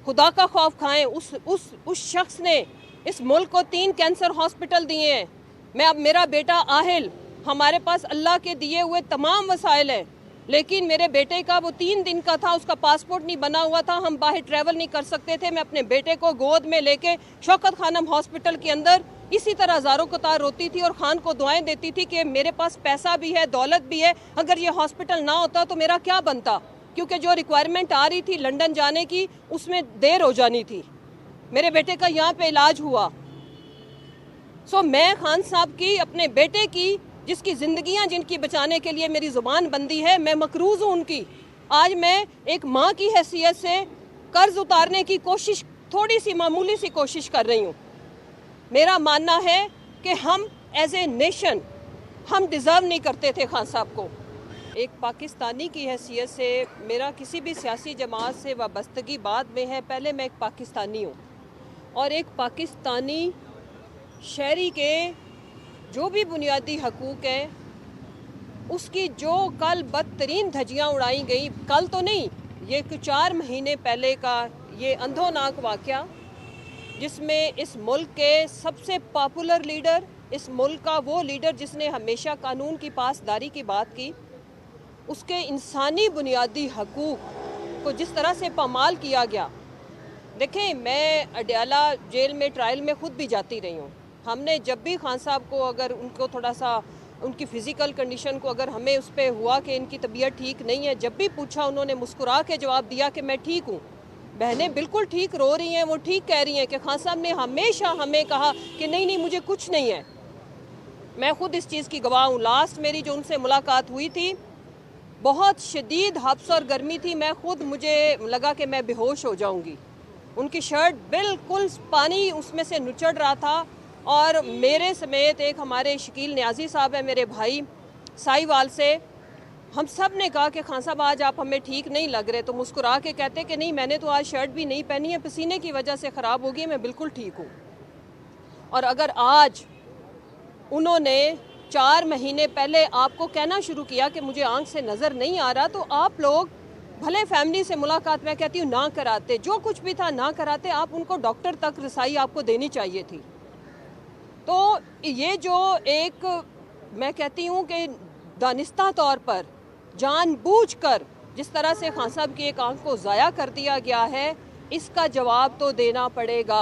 खुदा का खौफ खाएं। उस शख्स ने इस मुल्क को 3 कैंसर हॉस्पिटल दिए हैं। मैं अब मेरा बेटा आहिल, हमारे पास अल्लाह के दिए हुए तमाम वसाइल हैं, लेकिन मेरे बेटे का वो 3 दिन का था, उसका पासपोर्ट नहीं बना हुआ था, हम बाहर ट्रैवल नहीं कर सकते थे। मैं अपने बेटे को गोद में लेके शौकत खानम हॉस्पिटल के अंदर इसी तरह हज़ारों कतार रोती थी और खान को दुआएं देती थी कि मेरे पास पैसा भी है, दौलत भी है, अगर ये हॉस्पिटल ना होता तो मेरा क्या बनता, क्योंकि जो रिक्वायरमेंट आ रही थी लंदन जाने की उसमें देर हो जानी थी। मेरे बेटे का यहाँ पे इलाज हुआ। सो मैं खान साहब की, अपने बेटे की, जिसकी ज़िंदगियाँ जिनकी बचाने के लिए मेरी ज़ुबान बंदी है, मैं मकरूज़ हूँ उनकी। आज मैं एक माँ की हैसियत से कर्ज उतारने की कोशिश, थोड़ी सी मामूली सी कोशिश कर रही हूँ। मेरा मानना है कि हम एज ए नेशन हम डिज़र्व नहीं करते थे खान साहब को। एक पाकिस्तानी की हैसियत से मेरा किसी भी सियासी जमात से वाबस्तगी बाद में है। पहले मैं एक पाकिस्तानी हूँ और एक पाकिस्तानी शहरी के जो भी बुनियादी हकूक़ हैं उसकी जो कल बदतरीन धज्जियाँ उड़ाई गई, कल तो नहीं, ये 4 महीने पहले का ये अंधोनाक वाक़या, जिसमें इस मुल्क के सबसे पॉपुलर लीडर, इस मुल्क का वो लीडर जिसने हमेशा कानून की पासदारी की बात की, उसके इंसानी बुनियादी हकूक़ को जिस तरह से पामाल किया गया। देखें, मैं अडयाला जेल में ट्रायल में ख़ुद भी जाती रही हूँ। हमने जब भी खान साहब को, अगर उनको थोड़ा सा उनकी फ़िज़िकल कंडीशन को, अगर हमें उस पर हुआ कि इनकी तबीयत ठीक नहीं है, जब भी पूछा उन्होंने मुस्कुरा के जवाब दिया कि मैं ठीक हूँ। बहनें बिल्कुल ठीक रो रही हैं, वो ठीक कह रही हैं कि खान साहब ने हमेशा हमें कहा कि नहीं नहीं मुझे कुछ नहीं है। मैं ख़ुद इस चीज़ की गवाह हूँ। लास्ट मेरी जो उनसे मुलाकात हुई थी, बहुत शदीद हब्स और गर्मी थी, मैं ख़ुद, मुझे लगा कि मैं बेहोश हो जाऊँगी। उनकी शर्ट बिल्कुल पानी उसमें से नुचड़ रहा था और मेरे समेत एक हमारे शकील न्याजी साहब है, मेरे भाई साहिवाल से, हम सब ने कहा कि खान साहब आज आप हमें ठीक नहीं लग रहे, तो मुस्कुरा के कहते कि नहीं मैंने तो आज शर्ट भी नहीं पहनी है, पसीने की वजह से ख़राब हो गई, मैं बिल्कुल ठीक हूँ। और अगर आज उन्होंने 4 महीने पहले आपको कहना शुरू किया कि मुझे आंख से नज़र नहीं आ रहा, तो आप लोग भले फैमिली से मुलाकात, मैं कहती हूँ, ना कराते, जो कुछ भी था ना कराते, आप उनको डॉक्टर तक रसाई आपको देनी चाहिए थी। तो ये जो एक, मैं कहती हूँ कि दानिस्ता तौर पर जानबूझकर जिस तरह से खान साहब की एक आंख को ज़ाया कर दिया गया है, इसका जवाब तो देना पड़ेगा।